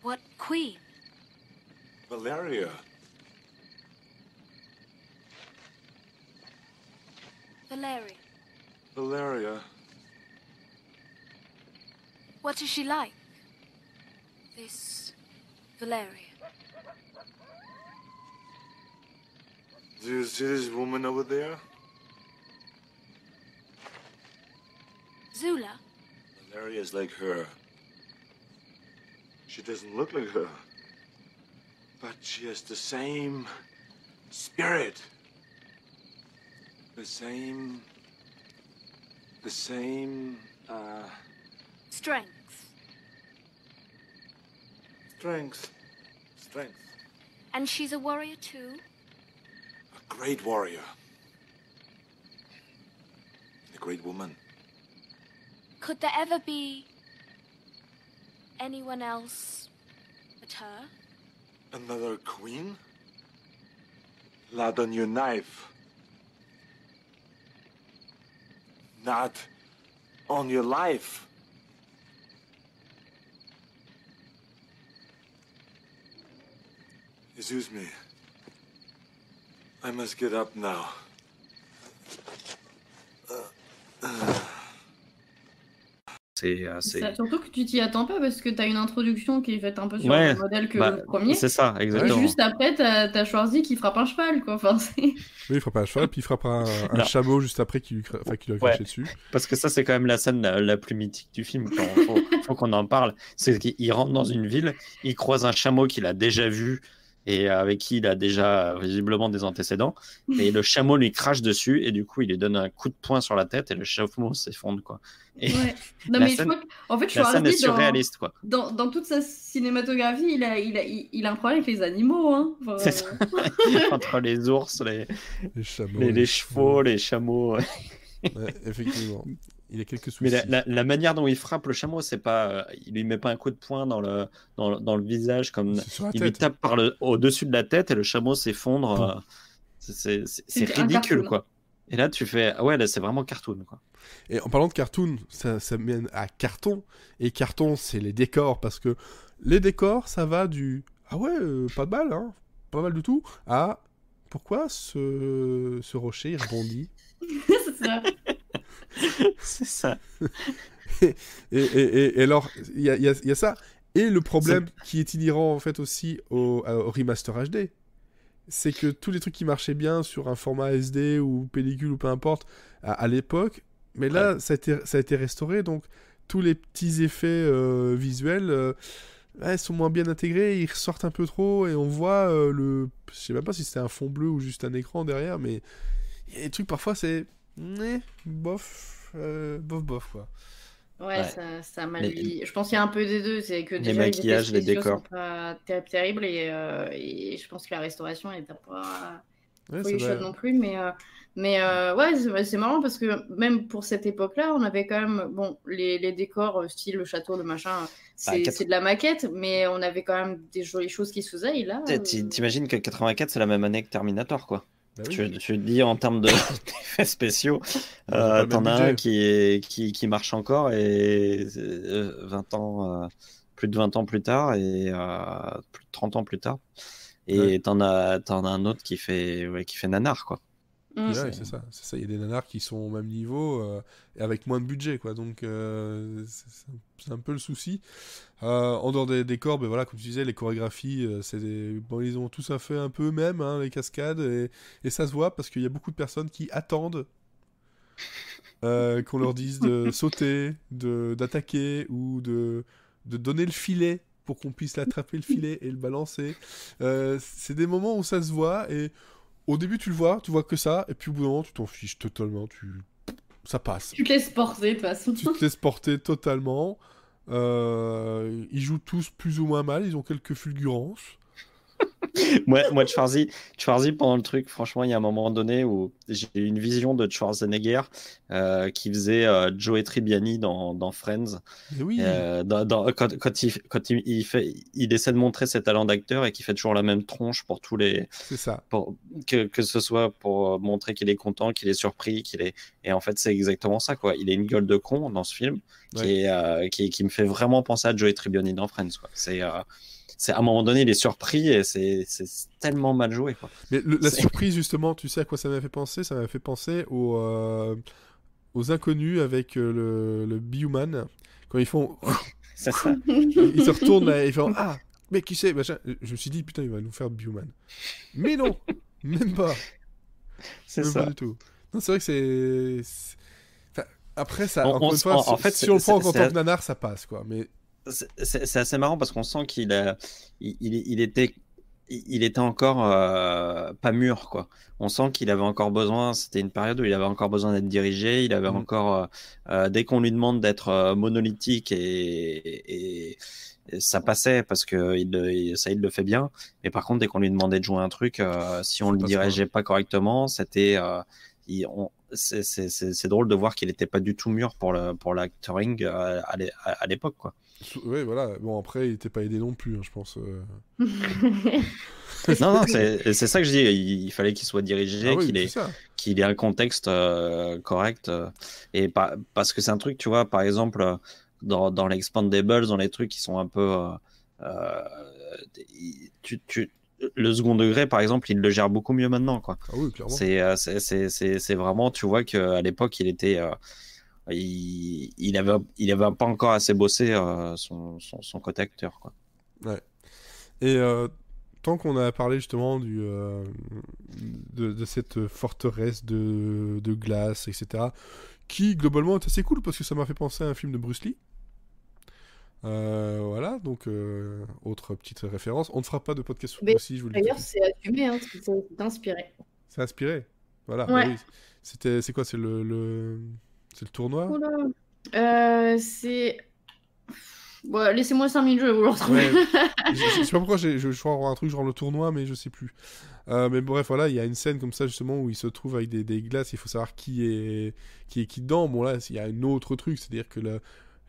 What queen? Valeria. Valeria. Valeria. What is she like? This Valeria. Do you see this woman over there? Zula? Valeria's like her. She doesn't look like her. But she has the same spirit. The same, Strength. strength. And she's a warrior too? A great warrior. A great woman. Could there ever be anyone else but her? Another queen? Blood on your knife. Not on your life. Excuse me. I must get up now. Surtout que tu t'y attends pas parce que t'as une introduction qui est faite un peu sur le Ouais, même modèle que le premier. c'est ça, Et exactement. juste après, t'as Schwarzy qui frappe un cheval, quoi. Enfin, Oui, il frappe un cheval, puis il frappe un Non. chameau juste après qui lui a craché dessus. Parce que ça, c'est quand même la scène la plus mythique du film. Faut qu'on en parle. C'est qu'il rentre dans une ville, il croise un chameau qu'il a déjà vu et avec qui il a déjà visiblement des antécédents. Et le chameau lui crache dessus et du coup, il lui donne un coup de poing sur la tête et le chameau s'effondre, quoi. Et ouais. Non, la mais je scène- crois qu'en fait, la scène est Schwarzy, surréaliste, quoi. dans toute sa cinématographie, il a un problème avec les animaux, hein. Enfin, C'est ça. Entre les ours, les chameaux, les chevaux, les chameaux. Ouais, effectivement. Il y a quelques soucis. Mais la manière dont il frappe le chameau, c'est pas, il lui met pas un coup de poing dans le visage comme C'est sur la il lui tête. tape au-dessus de la tête et le chameau s'effondre. C'est C'est un ridicule, cartoon. quoi. Et là, tu fais, ah ouais, là, c'est vraiment cartoon, quoi. Et en parlant de cartoon, ça mène à carton. Et carton, c'est les décors. Parce que les décors, ça va du ah ouais, pas de balle, hein, pas mal du tout, à pourquoi ce rocher il rebondit. c'est ça. C'est ça. Et alors, il y a ça. Et le problème qui est inhérent en fait aussi au remaster HD, c'est que tous les trucs qui marchaient bien sur un format SD ou pellicule ou peu importe à l'époque, mais là ça a été restauré, donc tous les petits effets visuels sont moins bien intégrés, ils ressortent un peu trop et on voit je sais même pas si c'était un fond bleu ou juste un écran derrière, mais il y a des trucs parfois c'est bof quoi. Ouais, ça m'a je pense qu'il y a un peu des deux. C'est que déjà, maquillages, les décors sont pas terribles et je pense que la restauration n'était pas Ouais, folichonne non plus. Mais ouais, c'est marrant parce que même pour cette époque-là, on avait quand même les décors style le château, le machin, c'est de la maquette, mais on avait quand même des jolies choses qui se faisaient. Et là, T'imagines que 84, c'est la même année que Terminator, quoi. Bah oui. Tu te dis en termes d'effets spéciaux, t'en as un qui marche encore et 20 ans, plus de 20 ans plus tard et plus de 30 ans plus tard. Et t'en as un autre qui fait nanar, quoi. Ouais, c'est ça. Il y a des nanars qui sont au même niveau et avec moins de budget, quoi. Donc c'est un peu le souci. En dehors des décors, ben voilà, comme tu disais, les chorégraphies, ils ont tous fait un peu eux-mêmes, hein, les cascades, et ça se voit parce qu'il y a beaucoup de personnes qui attendent qu'on leur dise de sauter, d'attaquer ou de donner le filet pour qu'on puisse l'attraper le filet et le balancer. C'est des moments où ça se voit et au début, tu vois que ça, et puis au bout d'un moment, tu t'en fiches totalement, ça passe. Tu te laisses porter, de toute façon. Tu te laisses porter totalement. Ils jouent tous plus ou moins mal, ils ont quelques fulgurances. Moi, Schwarzy, pendant le truc, franchement, il y a un moment donné où j'ai eu une vision de Schwarzenegger qui faisait Joey Tribbiani dans Friends. Mais oui. Quand il essaie de montrer ses talents d'acteur et qu'il fait toujours la même tronche pour tous les. C'est ça. Que ce soit pour montrer qu'il est content, qu'il est surpris, et en fait, c'est exactement ça, quoi. Il a une gueule de con dans ce film qui me fait vraiment penser à Joey Tribbiani dans Friends, quoi. à un moment donné, il est surpris et c'est tellement mal joué, quoi. Mais la C'est- surprise, justement, tu sais à quoi ça m'a fait penser? Ça m'a fait penser aux inconnus avec le Bioman. Quand ils font. C'est ça. Ils se retournent là, et ils font Ah, mais qui c'est machin. Je me suis dit, putain, il va nous faire Bioman. Mais non, même pas. C'est Même ça. pas du tout. Non, c'est vrai que enfin, après, ça, On- encore on une s- fois, en fait, si on le prend en c'est- tant que nanar, ça passe, quoi. Mais C'est assez marrant parce qu'on sent il était encore pas mûr, quoi. On sent qu'il avait encore besoin, c'était une période où il avait encore besoin d'être dirigé, il avait encore, dès qu'on lui demande d'être monolithique et ça passait parce que il le fait bien. Mais par contre, dès qu'on lui demandait de jouer un truc, si on Ça le passe dirigeait pas correctement, c'est drôle de voir qu'il n'était pas du tout mûr pour l'actoring à l'époque, quoi. ouais, voilà. Bon, après, il était pas aidé non plus, hein, je pense. Non, c'est ça que je dis. Il fallait qu'il soit dirigé, Ah oui, c'est ça. qu'il ait un contexte correct. Et parce que c'est un truc, tu vois, par exemple, dans l'Expandables, dans les trucs qui sont un peu. Le second degré, par exemple, il le gère beaucoup mieux maintenant, quoi. Ah oui, clairement. C'est vraiment, tu vois, qu'à l'époque, il était. Il avait pas encore assez bossé son côté acteur, quoi. Ouais. Et tant qu'on a parlé justement de cette forteresse de glace, etc., qui globalement est assez cool parce que ça m'a fait penser à un film de Bruce Lee. Voilà, donc autre petite référence. On ne fera pas de podcast sur Mais Bruce Lee, je vous le dis. D'ailleurs, c'est assumé, hein, c'est inspiré. C'est inspiré. Voilà. Ouais. bah oui. C'est quoi? C'est c'est le tournoi? C'est. Bon, laissez-moi 5 minutes, je vais vous le retrouver. Ouais. Je sais pas pourquoi je crois avoir un truc genre le tournoi, mais je sais plus. Mais bref, voilà, il y a une scène comme ça justement où il se trouve avec des glaces. Il faut savoir qui est qui dedans. Bon là, il y a un autre truc, c'est-à-dire que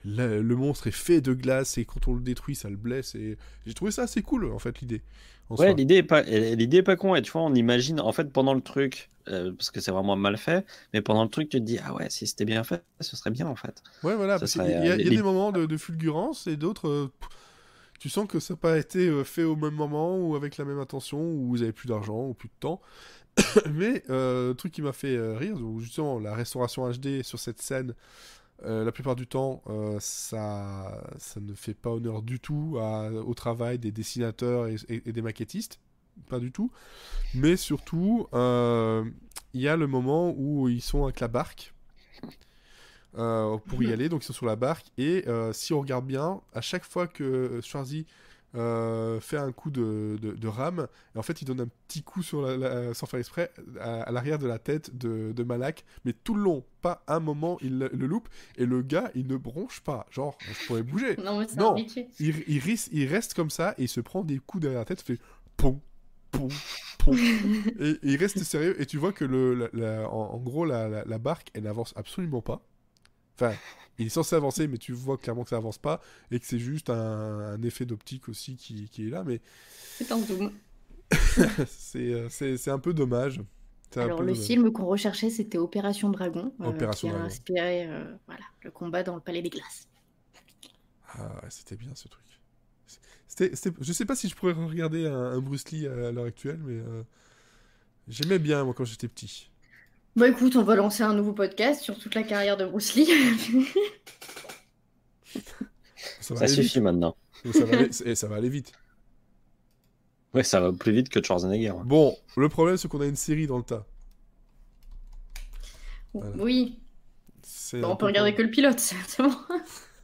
le monstre est fait de glace et quand on le détruit, ça le blesse. Et j'ai trouvé ça assez cool en fait l'idée. En Ouais, soi. l'idée est pas con. Et tu vois, on imagine, en fait, pendant le truc, parce que c'est vraiment mal fait, mais pendant le truc, tu te dis, ah ouais, si c'était bien fait, ce serait bien, en fait. Ouais, voilà, Ça parce qu'il serait, y a les- des moments de fulgurance et d'autres. Tu sens que ça n'a pas été fait au même moment ou avec la même attention ou vous avez plus d'argent ou plus de temps. Mais le truc qui m'a fait rire, donc, justement, la restauration HD sur cette scène, la plupart du temps, ça ne fait pas honneur du tout au travail des dessinateurs et des maquettistes. Pas du tout. Mais surtout, il y a le moment où ils sont avec la barque pour y aller. Donc ils sont sur la barque. Et si on regarde bien, à chaque fois que Schwarzy fait un coup de rame, et en fait il donne un petit coup sans faire exprès à l'arrière de la tête de Malak, mais tout le long, pas un moment il le loupe, et le gars il ne bronche pas, genre je pourrais bouger. Non, mais c'est Non. un métier. Il reste comme ça et il se prend des coups derrière la tête, fait pom, pom, pom, et il reste sérieux, et tu vois que en gros la barque elle n'avance absolument pas. Enfin, il est censé avancer, mais tu vois clairement que ça avance pas, et que c'est juste un effet d'optique aussi qui est là, mais C'est un zoom. c'est un peu dommage. C'est un Alors, peu le dommage. film qu'on recherchait, c'était Opération Dragon, Opération qui a Dragon. inspiré voilà, le combat dans le Palais des Glaces. Ah, ouais, c'était bien ce truc. Je sais pas si je pourrais regarder un Bruce Lee à l'heure actuelle, mais j'aimais bien moi quand j'étais petit. Bah écoute, on va lancer un nouveau podcast sur toute la carrière de Bruce Lee. Ça va Ça aller suffit vite. maintenant. Ça va aller vite. Ouais, ça va plus vite que Schwarzenegger, hein. Bon, le problème c'est qu'on a une série dans le tas. Voilà. Oui, C'est bah, un on peut peu regarder que le pilote, c'est bon.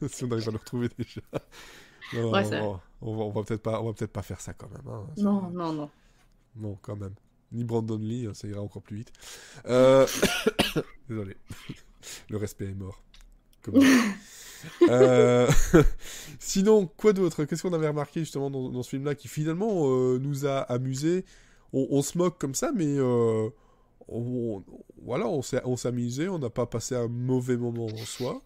si on arrive à le retrouver déjà. Non, Ouais, non, ça- non, on va peut-être pas faire ça quand même. Hein. Non, non, non. Non, quand même. Ni Brandon Lee, ça ira encore plus vite. Désolé. Le respect est mort. Comme Sinon, quoi d'autre? Qu'est-ce qu'on avait remarqué justement dans ce film-là qui finalement nous a amusés? On se moque comme ça, mais voilà, on s'est amusé, on n'a pas passé un mauvais moment en soi.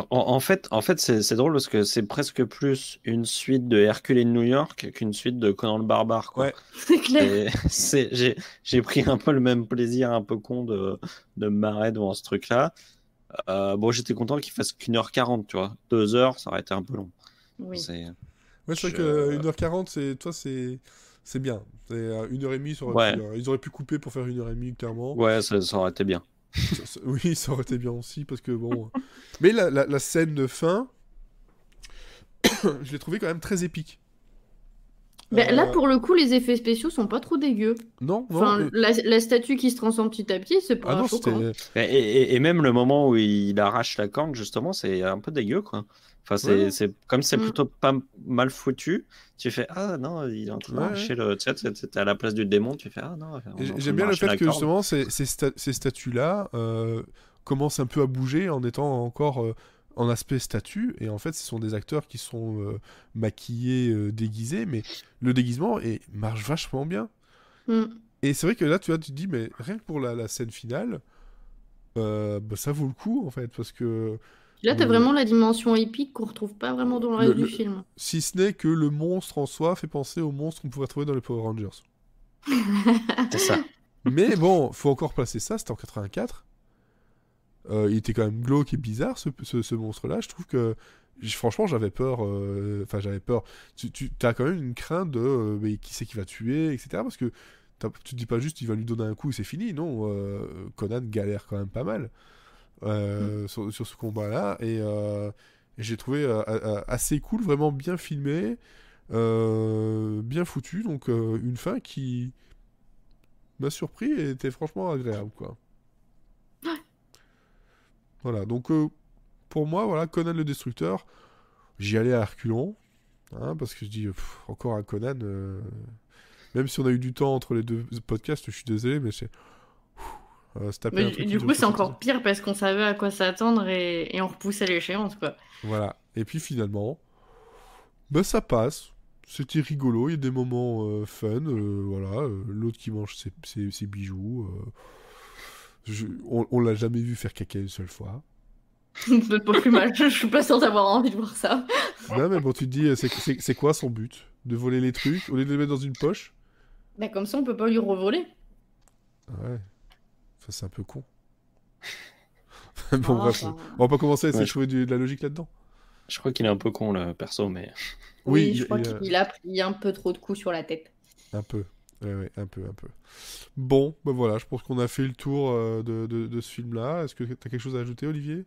En fait, c'est drôle parce que c'est presque plus une suite de Hercule in New York qu'une suite de Conan le Barbare, quoi. Ouais. C'est clair. Et j'ai pris un peu le même plaisir un peu con de me marrer devant ce truc-là. Bon, j'étais content qu'il fasse qu'1h40, tu vois. 2 heures, ça aurait été un peu long. Oui. Ouais, c'est vrai que 1h40, c'est bien. C'est 1h30, ils auraient pu couper pour faire 1h30, clairement. Ouais, ça aurait été bien. Oui, ça aurait été bien aussi, parce que bon... Mais la scène de fin, je l'ai trouvée quand même très épique. Là, pour le coup, les effets spéciaux sont pas trop dégueux. Non. Enfin, la statue qui se transforme petit à petit, c'est pas choquant. Et même le moment où il arrache la corne, justement, c'est un peu dégueu, quoi. Enfin, c'est comme c'est plutôt pas mal foutu. Tu fais ah non, il est en train d'arracher le. Tu sais, t'es à la place du démon, tu fais ah non. J'aime bien le fait que justement ces statues-là commencent un peu à bouger en étant encore en aspect statue, et en fait ce sont des acteurs qui sont maquillés, déguisés, mais le déguisement marche vachement bien. Et c'est vrai que là tu te dis mais rien que pour la scène finale, ça vaut le coup en fait, parce que là t'as vraiment la dimension épique qu'on retrouve pas vraiment dans le reste du film. Si ce n'est que le monstre en soi fait penser au monstre qu'on pourrait trouver dans les Power Rangers. C'est ça. Mais bon, faut encore placer ça, c'était en 84. Il était quand même glauque et bizarre ce monstre-là. Je trouve que franchement j'avais peur. Enfin j'avais peur. Tu as quand même une crainte de mais qui c'est qui va tuer, etc. Parce que tu te dis pas juste il va lui donner un coup et c'est fini. Non, Conan galère quand même pas mal sur ce combat-là, et j'ai trouvé assez cool, vraiment bien filmé, bien foutu. Donc une fin qui m'a surpris et était franchement agréable, quoi. Voilà, donc pour moi, voilà, Conan le Destructeur, j'y allais à reculons, parce que je dis, encore un Conan, même si on a eu du temps entre les deux podcasts, je suis désolé, mais c'est... du coup, c'est encore pire parce qu'on savait à quoi s'attendre et on repoussait l'échéance, quoi. Voilà, et puis finalement, ça passe, c'était rigolo, il y a des moments fun, voilà, l'autre qui mange ses bijoux... on l'a jamais vu faire caca une seule fois. C'est pas plus mal, je suis pas sûre d'avoir envie de voir ça. Non, mais bon, tu te dis, c'est quoi son but? De voler les trucs, au lieu de les mettre dans une poche? Comme ça, on peut pas lui revoler. Ouais. Enfin, c'est un peu con. Bon, bref, on va pas commencer à essayer de trouver de la logique là-dedans. Je crois qu'il est un peu con, le perso, mais... Oui, je crois qu'il a pris un peu trop de coups sur la tête. Un peu. Ouais, un peu. Bon, voilà, je pense qu'on a fait le tour de ce film-là. Est-ce que tu as quelque chose à ajouter, Olivier?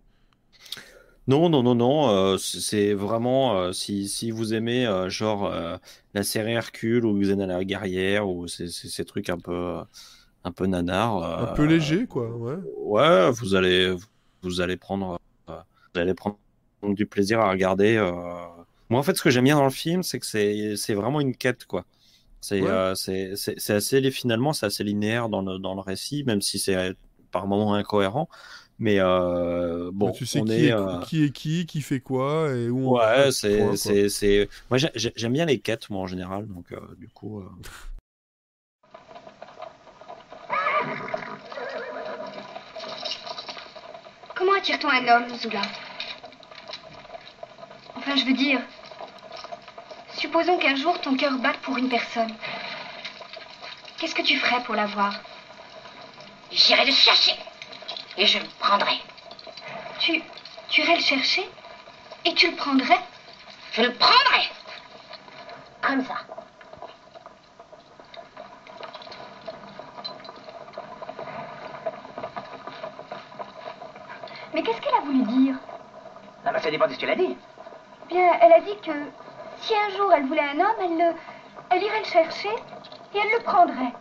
Non. C'est vraiment, si vous aimez la série Hercule ou Xena la guerrière, ou ces trucs un peu nanar. Un peu léger, quoi, ouais. Ouais, vous allez prendre du plaisir à regarder. Moi, en fait, ce que j'aime bien dans le film, c'est que c'est vraiment une quête, quoi. C'est finalement c'est assez linéaire dans le récit, même si c'est par moments incohérent, mais bon, tu sais on qui fait quoi et où ouais, moi j'aime bien les quêtes, moi, en général, donc du coup Comment attire-t-on un homme, Zula? Enfin, je veux dire, supposons qu'un jour ton cœur batte pour une personne. Qu'est-ce que tu ferais pour la voir? J'irai le chercher et je le prendrai. Tu irais le chercher et tu le prendrais? Je le prendrai. Comme ça. Mais qu'est-ce qu'elle a voulu dire? Ah bah ça dépend de ce qu'elle a dit. Bien, elle a dit que si un jour elle voulait un homme, elle irait le chercher et elle le prendrait.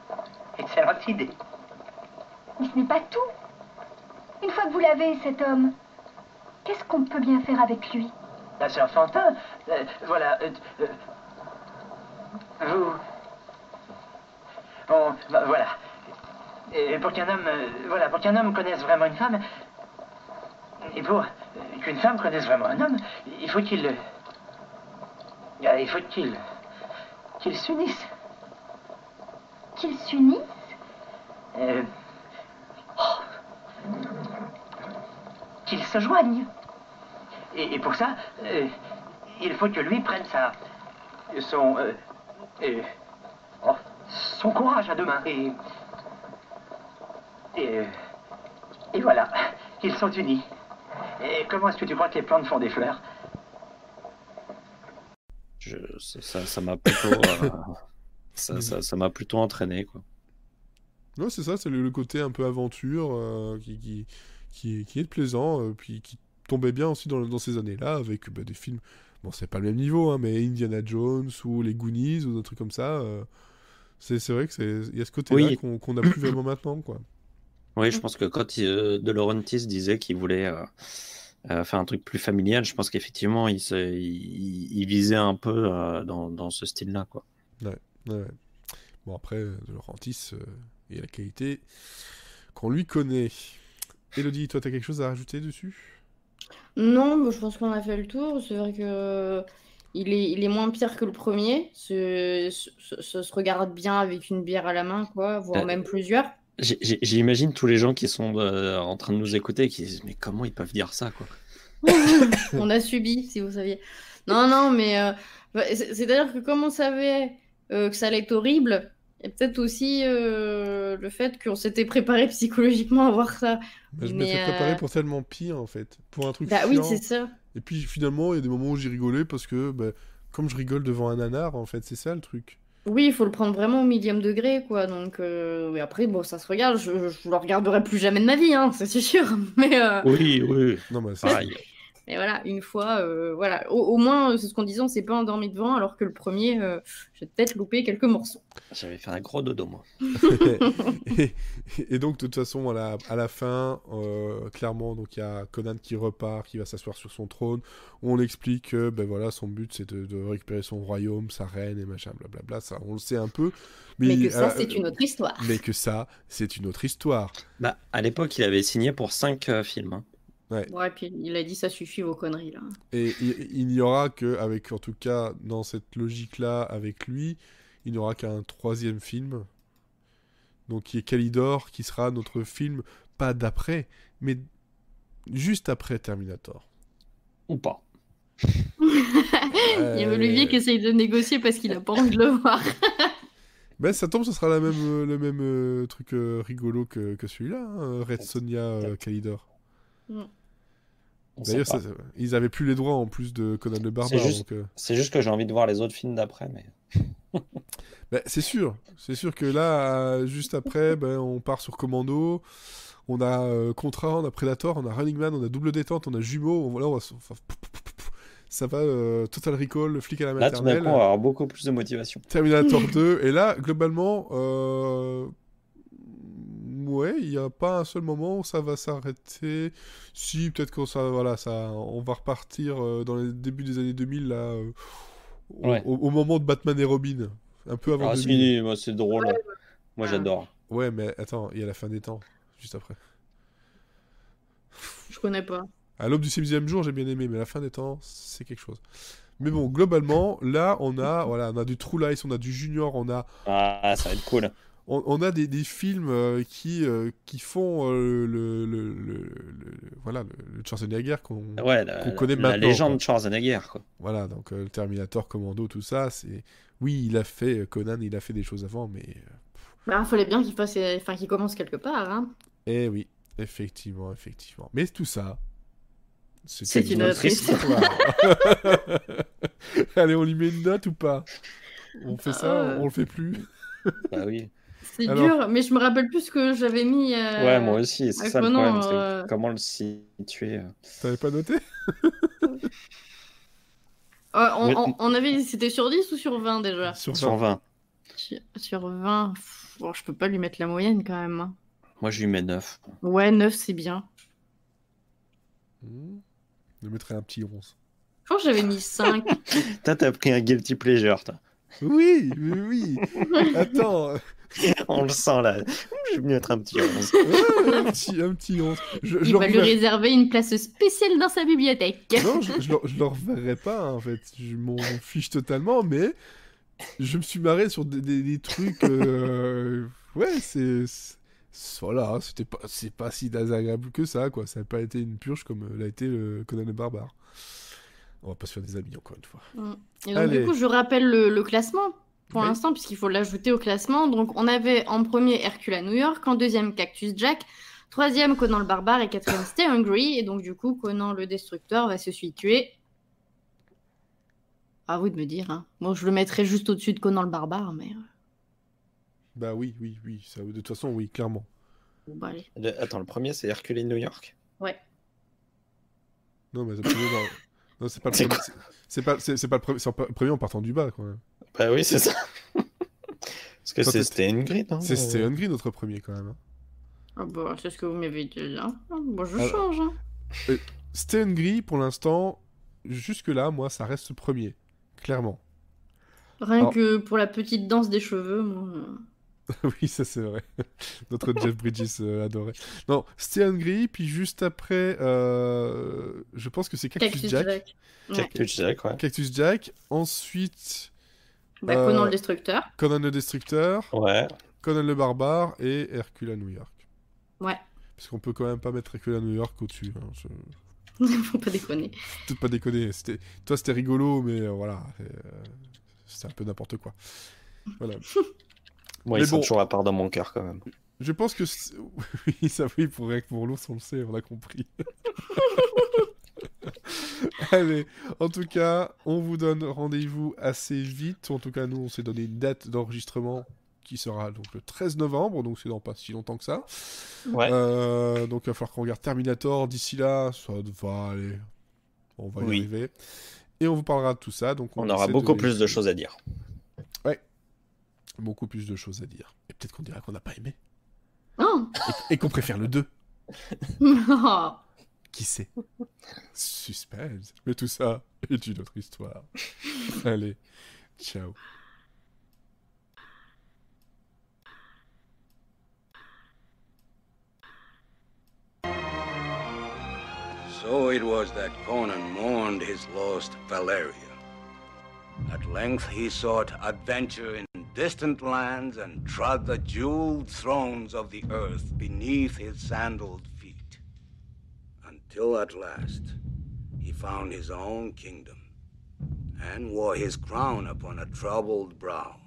Excellente idée. Mais ce n'est pas tout. Une fois que vous l'avez, cet homme, qu'est-ce qu'on peut bien faire avec lui? Là, c'est enfantin. Voilà. Vous... Bon, bah, voilà. Et pour qu'un homme connaisse vraiment une femme, et pour qu'une femme connaisse vraiment un homme, il faut qu'il s'unisse. Qu'il s'unisse? Qu'il se joigne. Et pour ça, il faut que lui prenne son courage à deux mains. Et voilà, ils sont unis. Et comment est-ce que tu crois que les plantes font des fleurs? Ça m'a plutôt, ça m'a plutôt entraîné, quoi. Ouais, c'est ça, c'est le côté un peu aventure qui est plaisant, puis qui tombait bien aussi dans ces années-là, avec des films, bon, c'est pas le même niveau, hein, mais Indiana Jones ou les Goonies ou des trucs comme ça. C'est vrai que il y a ce côté-là qu'on n'a plus vraiment maintenant, quoi. Oui, je pense que quand De Laurentiis disait qu'il voulait faire un truc plus familial, je pense qu'effectivement, il visait un peu dans ce style-là, quoi. Ouais. Bon, après, De Laurentiis, il y a la qualité qu'on lui connaît. Elodie, toi, t'as quelque chose à rajouter dessus? Non, mais je pense qu'on a fait le tour. C'est vrai que il est moins pire que le premier. Ça se regarde bien avec une bière à la main, quoi, voire même plusieurs. J'imagine tous les gens qui sont en train de nous écouter et qui disent mais comment ils peuvent dire ça, quoi. On a subi, si vous saviez. Non, mais c'est-à-dire que comme on savait que ça allait être horrible, et peut-être aussi le fait qu'on s'était préparé psychologiquement à voir ça. Je m'étais préparé pour tellement pire, en fait. Pour un truc oui, chiant. c'est ça. Et puis finalement, il y a des moments où j'ai rigolé parce que, comme je rigole devant un nanar, en fait, c'est ça le truc. Oui, il faut le prendre vraiment au millième degré, quoi. Donc, et après, bon, ça se regarde. Je le regarderai plus jamais de ma vie, hein, ça c'est sûr. Mais oui. Non, mais pareil. Et voilà, une fois, voilà. Au moins, c'est ce qu'on disait, on s'est pas endormi devant, alors que le premier, j'ai peut-être loupé quelques morceaux. J'avais fait un gros dodo, moi. et donc, de toute façon, à la fin, clairement, donc il y a Conan qui repart, qui va s'asseoir sur son trône. On explique que, voilà, son but, c'est de récupérer son royaume, sa reine et machin, blablabla. Ça, on le sait un peu. Mais que ça, c'est une autre histoire. Mais que ça, c'est une autre histoire. À l'époque, il avait signé pour 5 films. Hein. Ouais, puis il a dit ça suffit vos conneries là. Et il n'y aura que, en tout cas, dans cette logique-là, avec lui, il n'y aura qu'un 3e film. Donc, qui est Kalidor, qui sera notre film, pas d'après, mais juste après Terminator. Ou pas. Il y a Olivier qui essaye de négocier parce qu'il a pas envie de le voir. Ça tombe, ce sera le même truc rigolo que celui-là, hein, Red Sonja Kalidor. D'ailleurs, ils avaient plus les droits en plus de Conan le Barbare. C'est juste que j'ai envie de voir les autres films d'après, mais. C'est sûr que là, juste après, on part sur Commando, on a Contra, on a Predator, on a Running Man, on a Double Détente, on a Jumeaux, ça va, Total Recall, le flic à la maternelle. Là, tout d'un coup, on va avoir beaucoup plus de motivation. Terminator 2, et là, globalement, il n'y a pas un seul moment où ça va s'arrêter. Si, peut-être qu'on on va repartir dans les débuts des années 2000, là, au moment de Batman et Robin, un peu avant 2000. Moi, c'est drôle. Ouais. Moi, j'adore. Ouais, mais attends, il y a la fin des temps, juste après. Je connais pas. À l'aube du 6e jour, j'ai bien aimé, mais la fin des temps, c'est quelque chose. Mais bon, globalement, là, on a du True Lies, on a du Junior, on a... Ah, ça va être cool. On a des films qui font le Schwarzenegger qu'on connaît maintenant. La légende Schwarzenegger, quoi. Voilà, donc le Terminator, Commando, tout ça, c'est... Oui, il a fait Conan, il a fait des choses avant, mais... Il fallait bien qu'il commence quelque part, hein. Eh oui, effectivement. Mais tout ça... C'est une autre histoire. Allez, on lui met une note ou pas? On fait ça, on le fait plus. Bah oui. C'est dur, mais je me rappelle plus ce que j'avais mis. Ouais, moi aussi, c'est ça le problème. C'est comment le situer. T'avais pas noté? On avait... C'était sur 10 ou sur 20 déjà? Sur 20. Sur 20. Bon, je peux pas lui mettre la moyenne quand même. Hein. Moi, je lui mets 9. Ouais, 9, c'est bien. Je mettrais un petit 11. Je pense que j'avais mis 5. T'as pris un guilty pleasure, toi. Oui. Attends. On le sent là. Je vais mettre un petit 11. un petit 11. Il va lui réserver une place spéciale dans sa bibliothèque. Non, je le reverrai pas, hein, en fait. Je m'en fiche totalement, mais je me suis marré sur des trucs... Ouais, voilà, c'est pas si désagréable que ça, quoi. Ça n'a pas été une purge comme l'a été le Conan le Barbare. On va pas se faire des amis, encore une fois. Et donc, du coup, je rappelle le classement, pour l'instant, puisqu'il faut l'ajouter au classement. Donc, on avait en premier Hercule à New York, en deuxième Cactus Jack, troisième Conan le Barbare et quatrième Stay Hungry. Et donc, du coup, Conan le Destructeur va se situer À vous de me dire. Hein. Bon, je le mettrais juste au-dessus de Conan le Barbare, mais... Bah oui, ça, de toute façon, oui, clairement. Bon, bah, allez. Attends, le premier, c'est Hercule New York. Ouais. Non, mais le premier, non, c'est pas le premier. C'est pas le premier. C'est le premier en partant du bas, quand même. Bah oui, c'est ça. Parce que c'est Steingrid, hein. C'est Steingrid, notre premier, quand même. Hein. Ah bah, c'est ce que vous m'avez dit, hein. Bon, je change, hein. Steingrid, pour l'instant, jusque-là, moi, ça reste le premier. Clairement. Rien que pour la petite danse des cheveux, moi... Oui, ça c'est vrai. Notre Jeff Bridges adorait. Non, Steingrid, puis juste après, je pense que c'est Cactus Jack. Cactus Jack, ouais. Cactus Jack. Ensuite... Conan le Destructeur. Conan le Destructeur. Ouais. Conan le Barbare et Hercule à New York. Ouais. Parce qu'on peut quand même pas mettre Hercule à New York au-dessus. Hein, Faut pas déconner. Peut-être pas déconner. Toi, c'était rigolo, mais voilà. C'est un peu n'importe quoi. Voilà. Moi, ils sont toujours à part dans mon cœur, quand même. Je pense que... Oui, ça oui, pour l'ours, on le sait, on a compris. Allez, en tout cas, on vous donne rendez-vous assez vite. En tout cas, nous, on s'est donné une date d'enregistrement qui sera donc le 13 novembre, donc c'est dans pas si longtemps que ça. Ouais. Donc il va falloir qu'on regarde Terminator d'ici là, ça va aller. On va y arriver. Et on vous parlera de tout ça. Donc on aura beaucoup plus de choses à dire. Ouais. Beaucoup plus de choses à dire. Et peut-être qu'on dira qu'on n'a pas aimé. Non. Et qu'on préfère le 2. Non. Qui sait? Suspense. Mais tout ça est une autre histoire. Allez, ciao. So it was that Conan mourned his lost Valeria. At length he sought adventure in distant lands and trod the jeweled thrones of the earth beneath his sandaled feet. Until at last he found his own kingdom and wore his crown upon a troubled brow.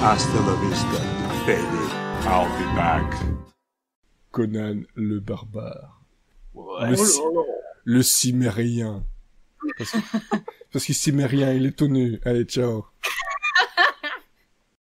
Hasta la vista, baby. I'll be back. Conan le Barbare. Ouais. Le cimérien. Parce que cimérien, il est tout nu. Allez, ciao.